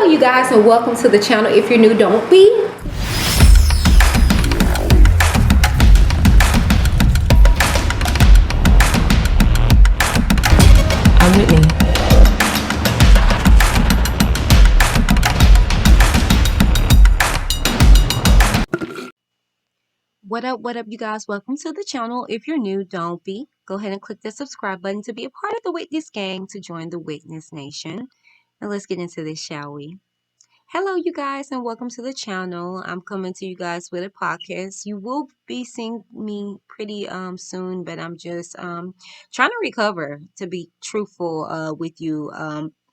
Hello you guys, and welcome to the channel. If you're new, don't be. I'm Whitney. What up, you guys? Welcome to the channel. If you're new, don't be. Go ahead and click the subscribe button to be a part of the Witness gang, to join the Witness Nation. And let's get into this, shall we? Hello, you guys, and welcome to the channel. I'm coming to you guys with a podcast. You will be seeing me pretty soon, but I'm just trying to recover, to be truthful with you.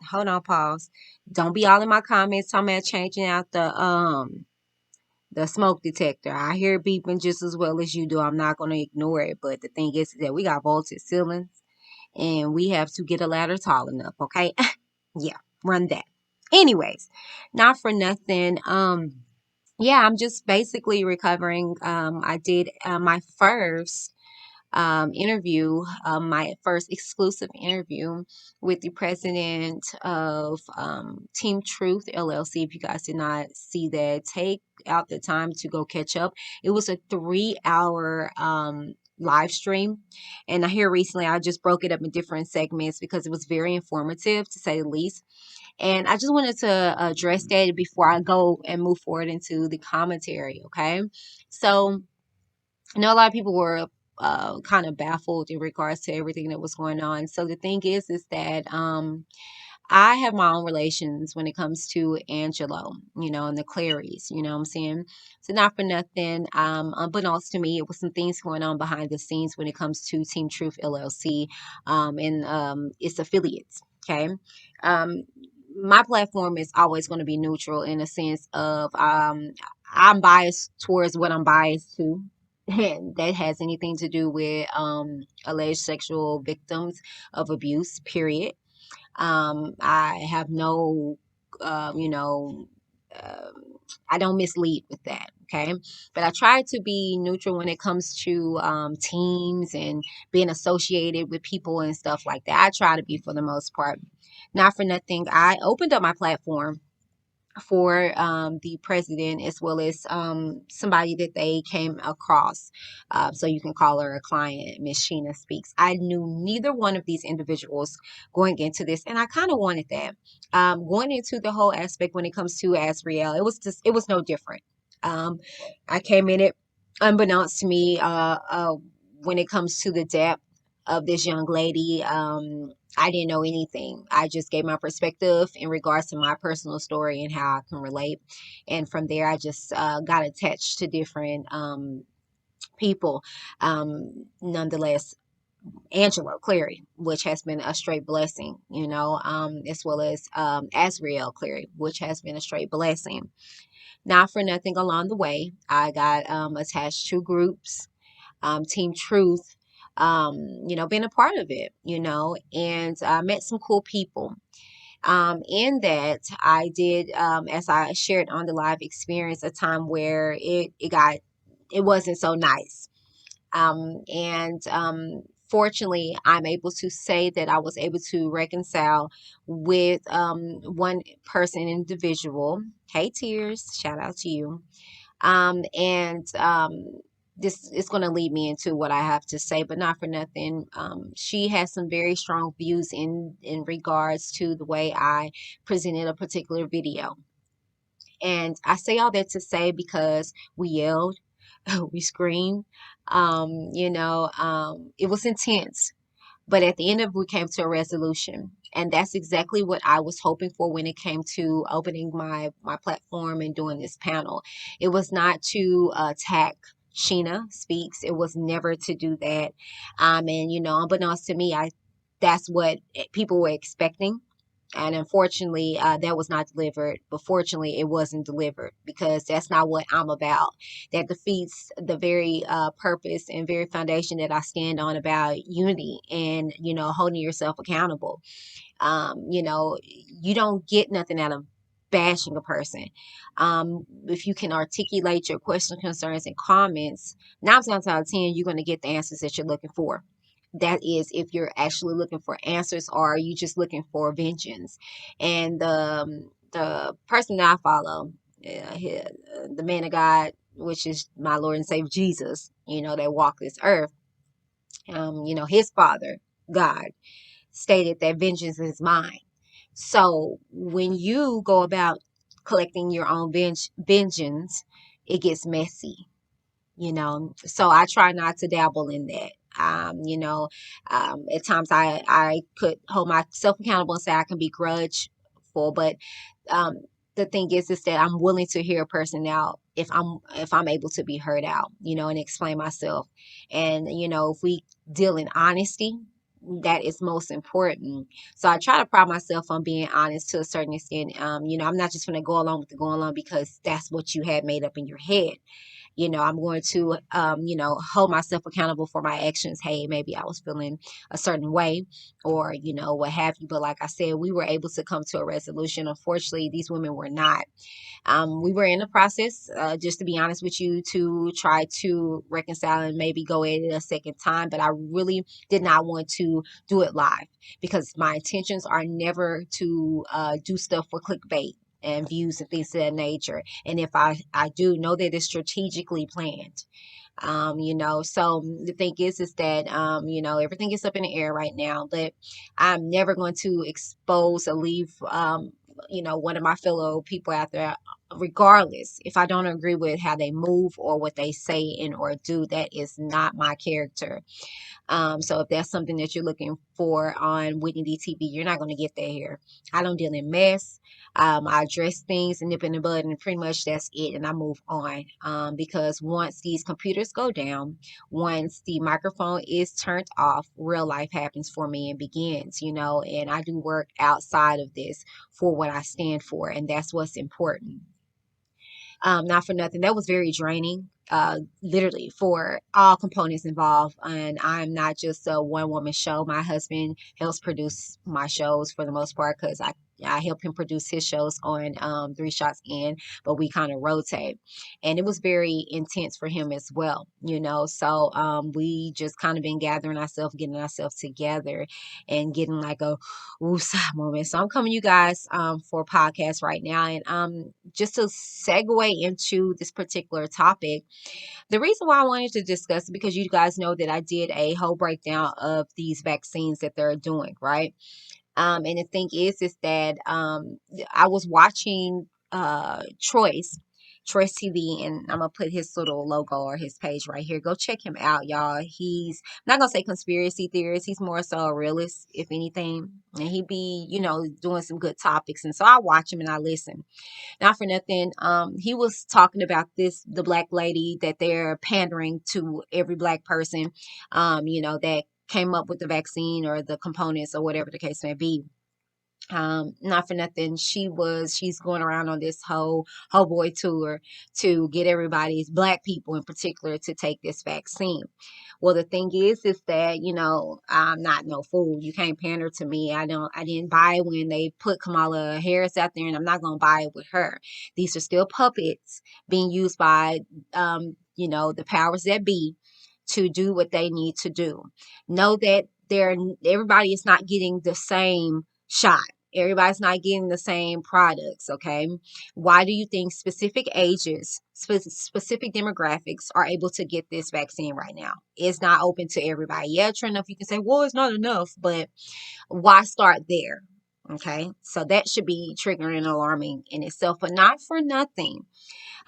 Hold on, pause. Don't be all in my comments talking about changing out the smoke detector. I hear it beeping just as well as you do. I'm not going to ignore it, but the thing is that we got vaulted ceilings and we have to get a ladder tall enough, okay? Yeah, run that. Anyways, not for nothing. Yeah, I'm just basically recovering. I did my first interview, my first exclusive interview with the president of Team Truth LLC. If you guys did not see that, take out the time to go catch up. It was a 3-hour live stream, and here recently I just broke it up in different segments because it was very informative, to say the least. And I just wanted to address that before I go and move forward into the commentary. Okay, so I know a lot of people were kind of baffled in regards to everything that was going on. So the thing is that I have my own relations when it comes to Angelo, and the Clarys, you know what I'm saying? So not for nothing, unbeknownst to me, it was some things going on behind the scenes when it comes to Team Truth LLC and its affiliates. Okay. Um, my platform is always going to be neutral in a sense of I'm biased towards what I'm biased to. And that has anything to do with alleged sexual victims of abuse, period. I have no, uh, you know, um I don't mislead with that. Okay. But I try to be neutral when it comes to teams and being associated with people and stuff like that. I try to be, for the most part. Not for nothing, I opened up my platform for the president, as well as somebody that they came across. So you can call her a client, Miss Sheena Speaks. I knew neither one of these individuals going into this, and I kind of wanted that. Going into the whole aspect when it comes to Asriel, it was no different. Um, I came in it unbeknownst to me when it comes to the depth of this young lady. I didn't know anything. I just gave my perspective in regards to my personal story and how I can relate. And from there, I just got attached to different people. Nonetheless, Angelo Cleary, which has been a straight blessing, as well as Asriel Cleary, which has been a straight blessing. Not for nothing along the way, I got attached to groups, Team Truth, being a part of it, and I met some cool people. In that, I did, as I shared on the live experience, a time where it wasn't so nice. And fortunately, I'm able to say that I was able to reconcile with one person, individual. Hey, Tears, shout out to you. And this is going to lead me into what I have to say, but not for nothing. She has some very strong views in regards to the way I presented a particular video. And I say all that to say because we yelled, we screamed, it was intense. But at the end of it, we came to a resolution. And that's exactly what I was hoping for when it came to opening my platform and doing this panel. It was not to attack Sheena Speaks. It was never to do that. And, unbeknownst to me, that's what people were expecting. And unfortunately, that was not delivered. But fortunately, it wasn't delivered, because that's not what I'm about. That defeats the very purpose and very foundation that I stand on, about unity and, holding yourself accountable. You don't get nothing out of bashing a person. If you can articulate your questions, concerns, and comments, 9 times out of 10, you're going to get the answers that you're looking for. That is, if you're actually looking for answers, or are you just looking for vengeance? And the person that I follow, the man of God, which is my Lord and Savior Jesus, that walked this earth, his father, God, stated that vengeance is mine. So when you go about collecting your own vengeance, it gets messy. So I try not to dabble in that. At times I could hold myself accountable and say I can be grudgeful, but um, the thing is that I'm willing to hear a person out if I'm able to be heard out, and explain myself. And if we deal in honesty, that is most important. So I try to pride myself on being honest to a certain extent. I'm not just going to go along with the go along because that's what you had made up in your head. I'm going to, hold myself accountable for my actions. Hey, maybe I was feeling a certain way or, what have you. But like I said, we were able to come to a resolution. Unfortunately, these women were not. We were in the process, just to be honest with you, to try to reconcile and maybe go at it a second time. But I really did not want to do it live because my intentions are never to do stuff for clickbait and views and things of that nature. And if I do know that it's strategically planned. So the thing is that everything is up in the air right now, but I'm never going to expose or leave one of my fellow people out there, regardless if I don't agree with how they move or what they say and or do. That is not my character. So if that's something that you're looking for on Whitney DTV, you're not going to get that here. I don't deal in mess. I address things and nip in the bud, and pretty much that's it. And I move on because once these computers go down, once the microphone is turned off, real life happens for me and begins, and I do work outside of this for what I stand for, and that's what's important. Not for nothing. That was very draining, literally for all components involved. And I'm not just a one woman show. My husband helps produce my shows for the most part because I help him produce his shows on Three Shots In, but we kind of rotate. And it was very intense for him as well, So we just kind of been gathering ourselves, getting ourselves together, and getting like a woosah moment. So I'm coming to you guys for a podcast right now. And just to segue into this particular topic, the reason why I wanted to discuss it because you guys know that I did a whole breakdown of these vaccines that they're doing, right? And the thing is that I was watching Troy's TV, and I'm gonna put his little logo or his page right here. Go check him out, y'all. He's I'm not gonna say conspiracy theorist. He's more so a realist, if anything. And he be, doing some good topics. And so I watch him and I listen. Not for nothing. He was talking about the black lady that they're pandering to every black person, that came up with the vaccine or the components or whatever the case may be. Not for nothing, she's going around on this whole boy tour to get everybody's black people in particular to take this vaccine. Well, the thing is that I'm not no fool. You can't pander to me. I didn't buy it when they put Kamala Harris out there, and I'm not gonna buy it with her. These are still puppets being used by the powers that be to do what they need to do. Know that everybody is not getting the same shot. Everybody's not getting the same products, okay? Why do you think specific ages, specific demographics are able to get this vaccine right now? It's not open to everybody. Yeah, true enough, you can say, well, it's not enough, but why start there? Okay, so that should be triggering and alarming in itself, but not for nothing.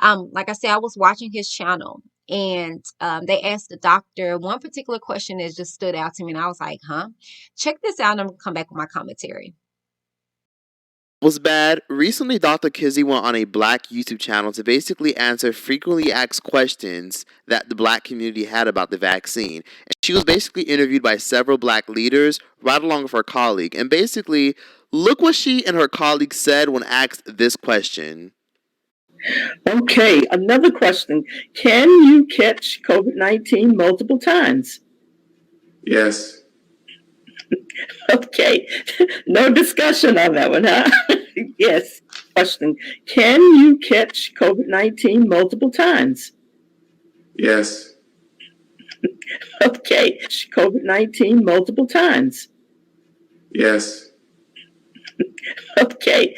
Like I said, I was watching his channel and they asked the doctor one particular question that just stood out to me. And I was like, huh? Check this out. And I'm going to come back with my commentary. Was bad. Recently, Dr. Kizzy went on a black YouTube channel to basically answer frequently asked questions that the black community had about the vaccine. And she was basically interviewed by several black leaders right along with her colleague. And basically, look what she and her colleague said when asked this question. Okay, another question. Can you catch COVID-19 multiple times? Yes. Okay, no discussion on that one, huh? Yes. Question. Can you catch COVID-19 multiple times? Yes. Okay, COVID-19 multiple times. Yes. Okay.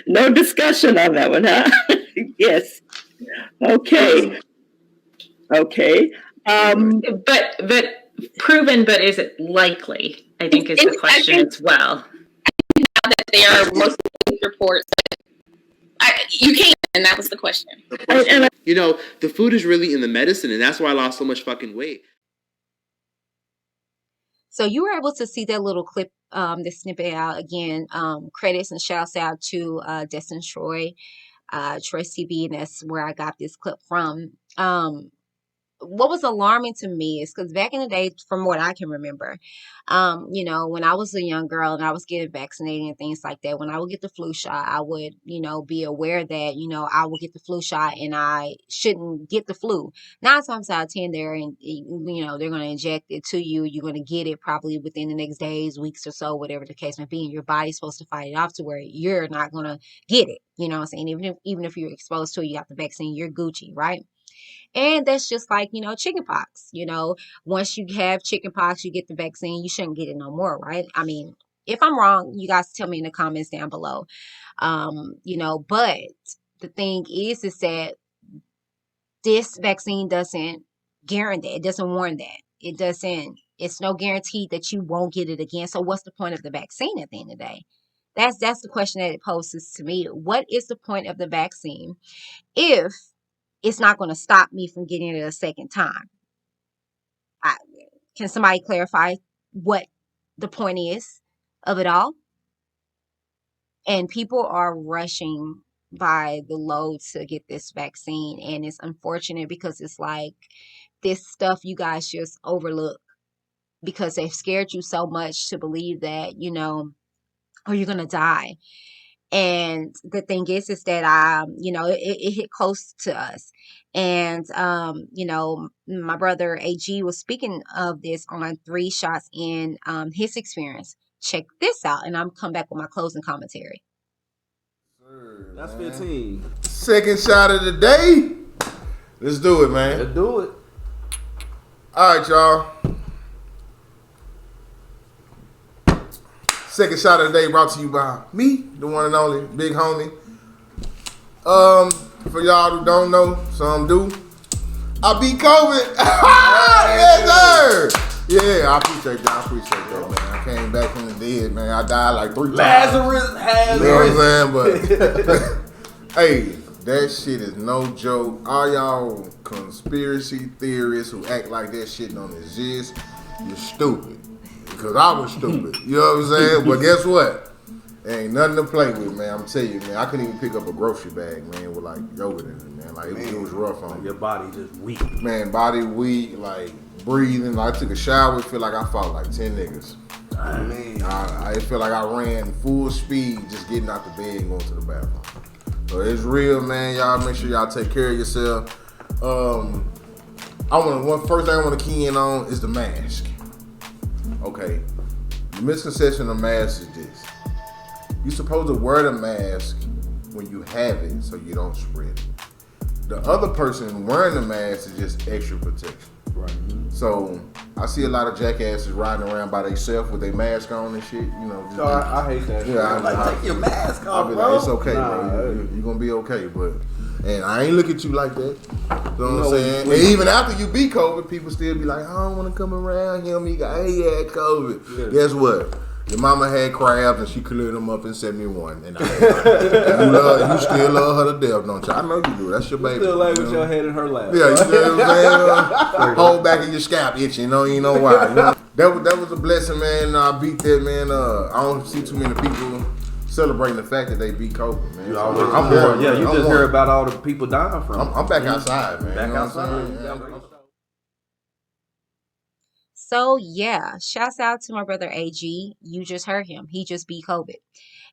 No discussion on that one, huh? Yes. Okay. Okay. But proven, but is it likely? I think is the question as well. That there are most reports. You can't, and that was the question. You know, the food is really in the medicine, and that's why I lost so much fucking weight. So you were able to see that little clip, this snippet out again. Credits and shouts out to Destin Troy, Troy's TV, and that's where I got this clip from. What was alarming to me is because back in the day, from what I can remember, when I was a young girl and I was getting vaccinated and things like that, when I would get the flu shot, I would, be aware that, I would get the flu shot and I shouldn't get the flu. 9 times out of 10, they're going to inject it to you. You're going to get it probably within the next days, weeks or so, whatever the case may be. And your body's supposed to fight it off to where you're not going to get it. You know what I'm saying? Even if you're exposed to it, you got the vaccine, you're Gucci, right? And that's just like, chicken pox. Once you have chicken pox, you get the vaccine, you shouldn't get it no more, right? I mean, if I'm wrong, you guys tell me in the comments down below. But the thing is that this vaccine doesn't guarantee, it doesn't warn that. It's no guarantee that you won't get it again. So what's the point of the vaccine at the end of the day? That's the question that it poses to me. What is the point of the vaccine if it's not going to stop me from getting it a second time? Can somebody clarify what the point is of it all? And people are rushing by the load to get this vaccine. And it's unfortunate because it's like this stuff you guys just overlook because they've scared you so much to believe that, or you're going to die. And the thing is that it hit close to us. And my brother AG was speaking of this on 3 Shots in his experience. Check this out, and I'm come back with my closing commentary. That's 15. Second shot of the day. Let's do it, man. Let's do it. All right, y'all. Second shot of the day brought to you by me, the one and only Big Homie. For y'all who don't know, some do. I beat COVID. Yes, sir. Yeah, I appreciate that, man. I came back from the dead, man. I died like 3 times. Lazarus has You know what I'm saying? But hey, that shit is no joke. All y'all conspiracy theorists who act like that shit don't exist, you're stupid. Because I was stupid. You know what I'm saying? But guess what? Ain't nothing to play with, man. I'm telling you, man. I couldn't even pick up a grocery bag, man, with like yogurt in it, man. Like it was rough on me. Your body just weak. Man, body weak, like breathing. Like, I took a shower, it feel like I fought like 10 niggas. I feel like I ran full speed just getting out the bed and going to the bathroom. So it's real, man. Y'all make sure y'all take care of yourself. First thing I want to key in on is the mask. Okay, the misconception of mask is this. You're supposed to wear the mask when you have it so you don't spread it. The other person wearing the mask is just extra protection. Right. So I see a lot of jackasses riding around by themselves with their mask on and shit. I hate that shit. Yeah, take your mask off, I'll be bro. like, it's okay, bro. You're gonna be okay, and I ain't look at you like that. You know what I'm saying? And even after you beat COVID, people still be like, I don't want to come around him. He had COVID. Yeah. Guess what? Your mama had crabs and she cleared them up in 71. And you still love her to death, don't you? I know you do. That's your baby. Still lay with your head in her lap. Yeah, you know what I'm saying? Hold back in your scalp itching. You know why. You know? That was a blessing, man. I beat that, man. I don't see too many people celebrating the fact that they beat COVID, man. You just hear about all the people dying from it. I'm back outside, man. Back outside. So yeah, shouts out to my brother AG. You just heard him. He just beat COVID.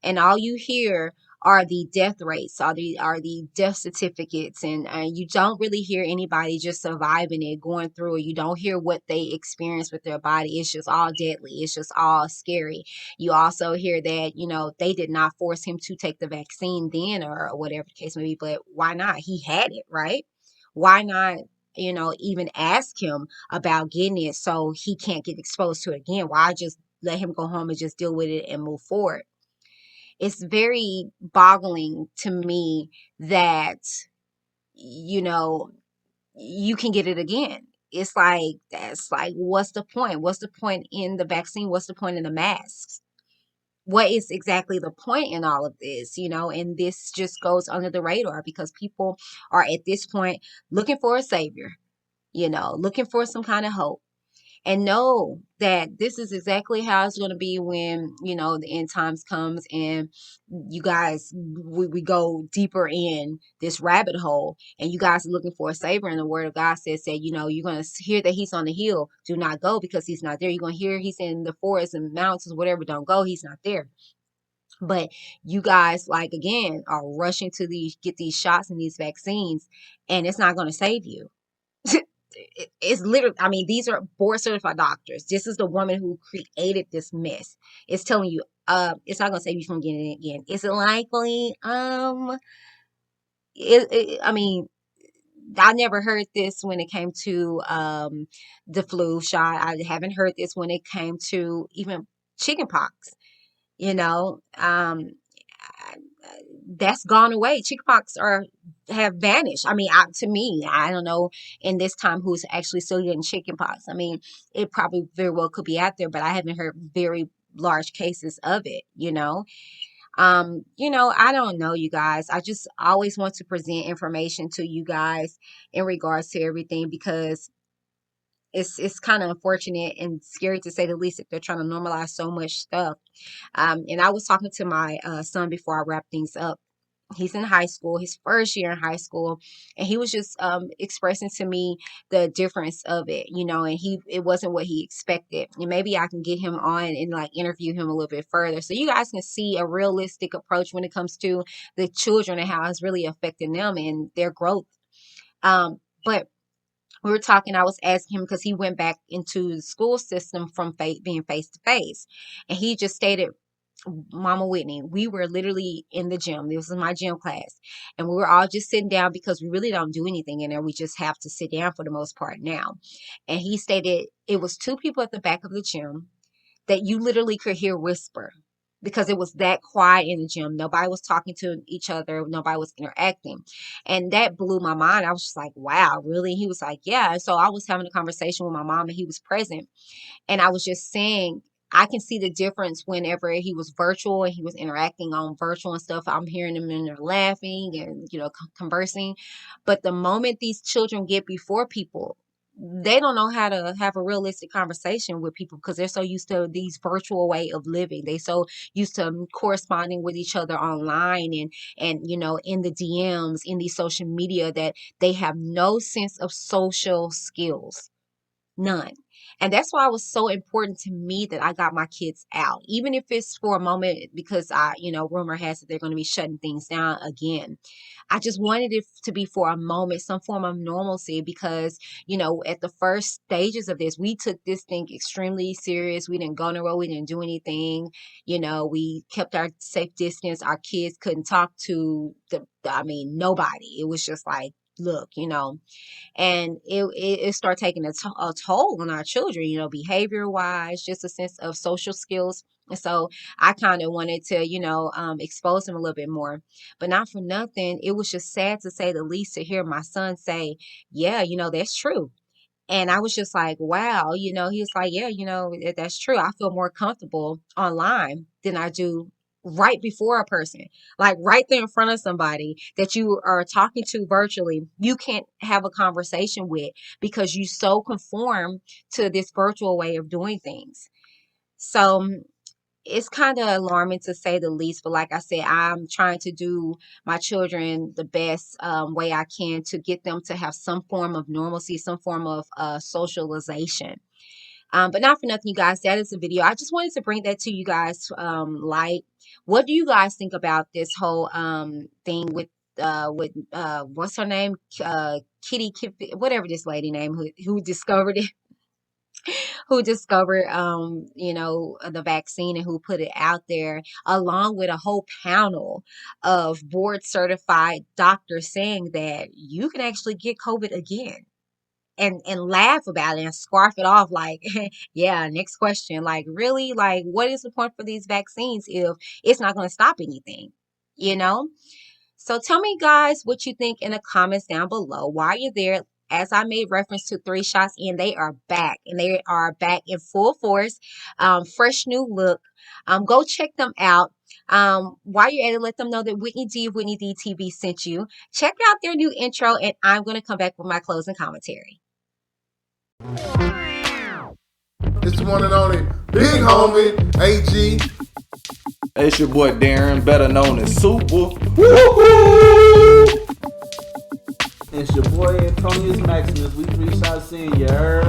And all you hear are the death rates, are the death certificates, and you don't really hear anybody just surviving it, going through it. You don't hear what they experience with their body. It's just all deadly. It's just all scary. You also hear that, they did not force him to take the vaccine then or whatever the case may be, but why not? He had it, right? Why not, even ask him about getting it so he can't get exposed to it again? Why just let him go home and just deal with it and move forward? it's very boggling to me that, you know, you can get it again. It's like, that's like, what's the point? What's the point in the vaccine? What's the point in the masks? What is exactly the point in all of this, and this just goes under the radar because people are at this point looking for a savior, looking for some kind of hope, and know that this is exactly how it's going to be when, the end times comes and you guys, we go deeper in this rabbit hole and you guys are looking for a savior. And the word of God says that, you're going to hear that he's on the hill. Do not go because he's not there. You're going to hear he's in the forest and mountains, whatever. Don't go. He's not there. But you guys, like, again, are rushing to get these shots and these vaccines, and it's not going to save you. It's literally, I mean, these are board certified doctors. This is the woman who created this mess. It's telling you, it's not going to save you from getting it again. Is it likely? I mean, I never heard this when it came to the flu shot. I haven't heard this when it came to even chickenpox. You know, that's gone away. Chickenpox have vanished. I mean, to me, I don't know in this time who's actually still getting chickenpox. I mean, it probably very well could be out there, but I haven't heard very large cases of it. I don't know, you guys. I just always want to present information to you guys in regards to everything because it's kind of unfortunate and scary to say the least that they're trying to normalize so much stuff. And I was talking to my son before I wrap things up. He's in high school, his first year in high school, and he was just expressing to me the difference of it, and it wasn't what he expected. And maybe I can get him on and like interview him a little bit further so you guys can see a realistic approach when it comes to the children and how it's really affecting them and their growth. But we were talking, I was asking him because he went back into the school system from being face to face. And he just stated, Mama Whitney, we were literally in the gym. This was my gym class. And we were all just sitting down because we really don't do anything in there. We just have to sit down for the most part now. And he stated it was two people at the back of the gym that you literally could hear whisper because it was that quiet in the gym. Nobody was talking to each other. Nobody was interacting. And that blew my mind. I was just like, wow, really? He was like, yeah. And so I was having a conversation with my mom and he was present. And I was just saying, I can see the difference whenever he was virtual and he was interacting on virtual and stuff. I'm hearing them in there laughing and, conversing. But the moment these children get before people, they don't know how to have a realistic conversation with people because they're so used to these virtual way of living. They so used to corresponding with each other online and in the DMs, in these social media, that they have no sense of social skills. None. And that's why it was so important to me that I got my kids out, even if it's for a moment, because rumor has it they're going to be shutting things down again. I just wanted it to be for a moment, some form of normalcy, because, at the first stages of this, we took this thing extremely serious. We didn't go on the road. We didn't do anything. We kept our safe distance. Our kids couldn't talk to nobody. It was just like, look, and it started taking a toll on our children, behavior wise, just a sense of social skills. And so I kind of wanted to, expose them a little bit more, but not for nothing. It was just sad to say the least to hear my son say, yeah, that's true. And I was just like, wow, he was like, yeah, that's true. I feel more comfortable online than I do right before a person, like right there in front of somebody that you are talking to virtually. You can't have a conversation with because you so conform to this virtual way of doing things. So it's kind of alarming to say the least, but like I said, I'm trying to do my children the best way I can to get them to have some form of normalcy, some form of socialization. But not for nothing, you guys, that is a video. I just wanted to bring that to you guys light. What do you guys think about this whole thing with what's her name? Kitty, whatever this lady name who discovered it, who discovered the vaccine and who put it out there, along with a whole panel of board certified doctors saying that you can actually get COVID again. and laugh about it and scarf it off like, yeah, next question. Like, really? Like, what is the point for these vaccines if it's not going to stop anything? You know? So tell me, guys, what you think in the comments down below. While you're there, as I made reference to 3 Shots In, they are back, and they are back in full force. Fresh new look. Go check them out. While you're at it, let them know that Whitney D of Whitney D TV sent you. Check out their new intro, and I'm going to come back with my closing commentary. It's the one and only big homie, AG. It's your boy Darren, better known as Super. It's your boy Antonius Maximus. We 3 shots in, you heard?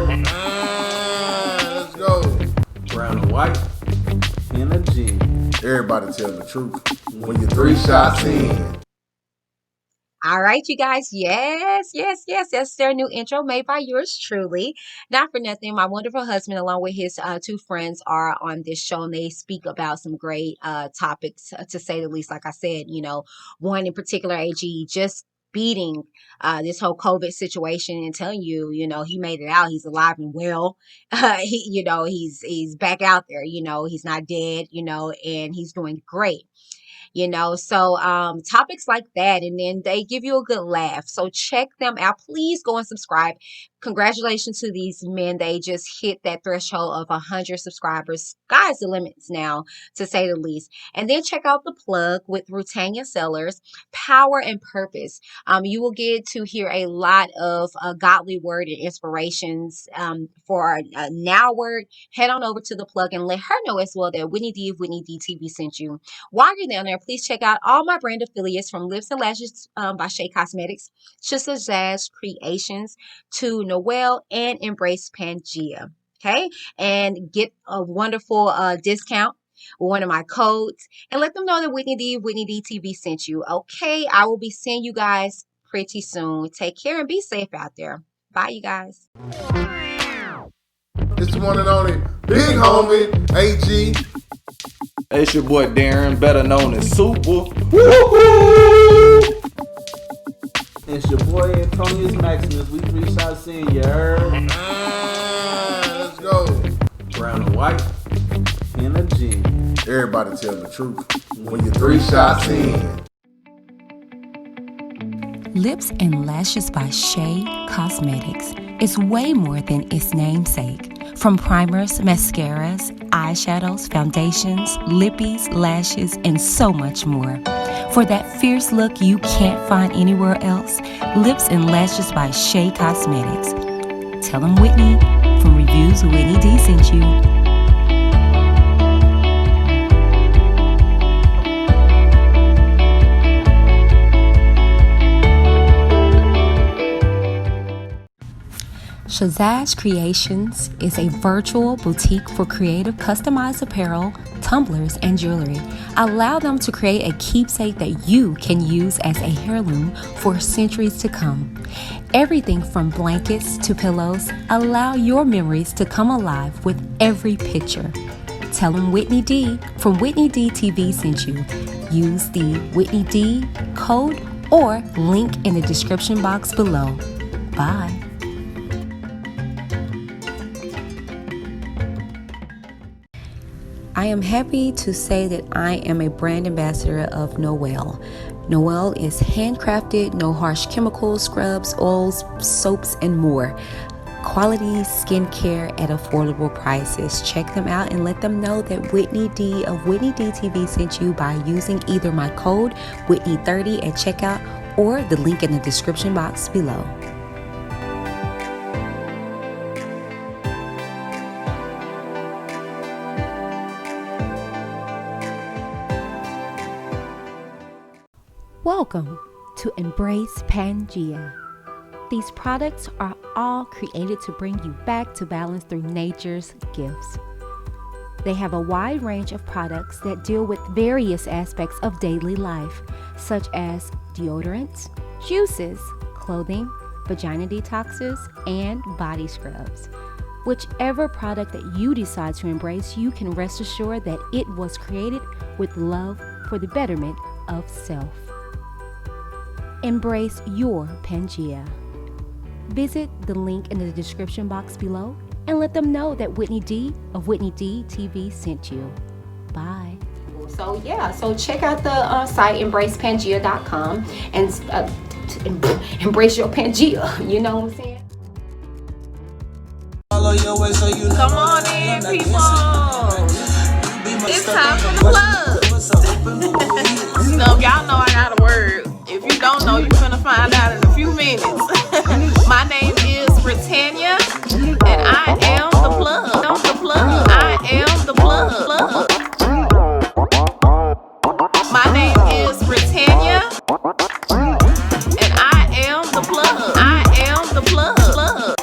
Let's go. Brown and white in a G. Everybody tell the truth when you're 3 shots in. All right, you guys. Yes. That's their new intro made by yours truly. Not for nothing, my wonderful husband, along with his 2 friends, are on this show, and they speak about some great topics, to say the least. Like I said, one in particular, AG, just beating this whole COVID situation and telling you, he made it out. He's alive and well. He's back out there. He's not dead. And he's doing great. So topics like that, and then they give you a good laugh. So check them out. Please go and subscribe. Congratulations to these men. They just hit that threshold of 100 subscribers. Sky's the limits now, to say the least. And then check out The Plug with Rutanya Sellers, Power and Purpose. You will get to hear a lot of godly word and inspirations for a now word. Head on over to The Plug and let her know as well that Whitney D of Whitney D TV sent you. While you're down there, please check out all my brand affiliates, from Lips and Lashes by Shea Cosmetics, Zazz Creations, to Noelle and Embrace Pangea. Okay, and get a wonderful discount with one of my codes, and let them know that Whitney D TV sent you. Okay, I will be seeing you guys pretty soon. Take care and be safe out there. Bye, you guys. It's the one and only big homie, AG. It's your boy Darren, better known as Super. It's your boy Antonius Maximus. We 3 shots in, you heard? Let's go. Brown and white in a G. Everybody tell the truth when you're 3 shots in. Lips and Lashes by Shea Cosmetics is way more than its namesake. From primers, mascaras, eyeshadows, foundations, lippies, lashes, and so much more. For that fierce look you can't find anywhere else, Lips and Lashes by Shea Cosmetics. Tell them Whitney from Reviews with Whitney D sent you. Zazz Creations is a virtual boutique for creative customized apparel, tumblers, and jewelry. Allow them to create a keepsake that you can use as a heirloom for centuries to come. Everything from blankets to pillows, allow your memories to come alive with every picture. Tell them Whitney D from Whitney D TV sent you. Use the Whitney D code or link in the description box below. Bye. I am happy to say that I am a brand ambassador of Noelle. Noelle is handcrafted, no harsh chemicals, scrubs, oils, soaps, and more. Quality skincare at affordable prices. Check them out and let them know that Whitney D of Whitney D TV sent you by using either my code Whitney30 at checkout or the link in the description box below. Welcome to Embrace Pangea. These products are all created to bring you back to balance through nature's gifts. They have a wide range of products that deal with various aspects of daily life, such as deodorants, juices, clothing, vagina detoxes, and body scrubs. Whichever product that you decide to embrace, you can rest assured that it was created with love for the betterment of self. Embrace your Pangea. Visit the link in the description box below and let them know that Whitney D of Whitney D TV sent you. Bye. So yeah, so check out the site embracepangea.com and embrace your Pangea. You know what I'm saying? Come on in, people. It's time for the plug. So y'all know I got a word. If you don't know, you're gonna find out in a few minutes. My name is Britannia, and I am the plug. I'm the plug. I am the plug. My name is Britannia, and I am the plug. I am the plug.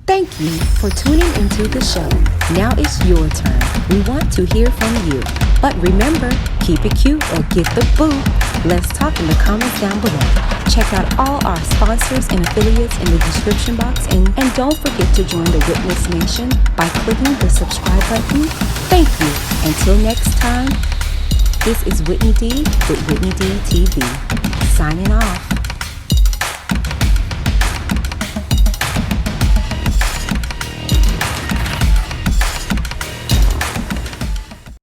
Thank you for tuning into the show. Now it's your turn. We want to hear from you. But remember, keep it cute or get the boot. Let's talk in the comments down below. Check out all our sponsors and affiliates in the description box. And don't forget to join the Witness Nation by clicking the subscribe button. Thank you. Until next time, this is Whitney D with Whitney D TV. Signing off.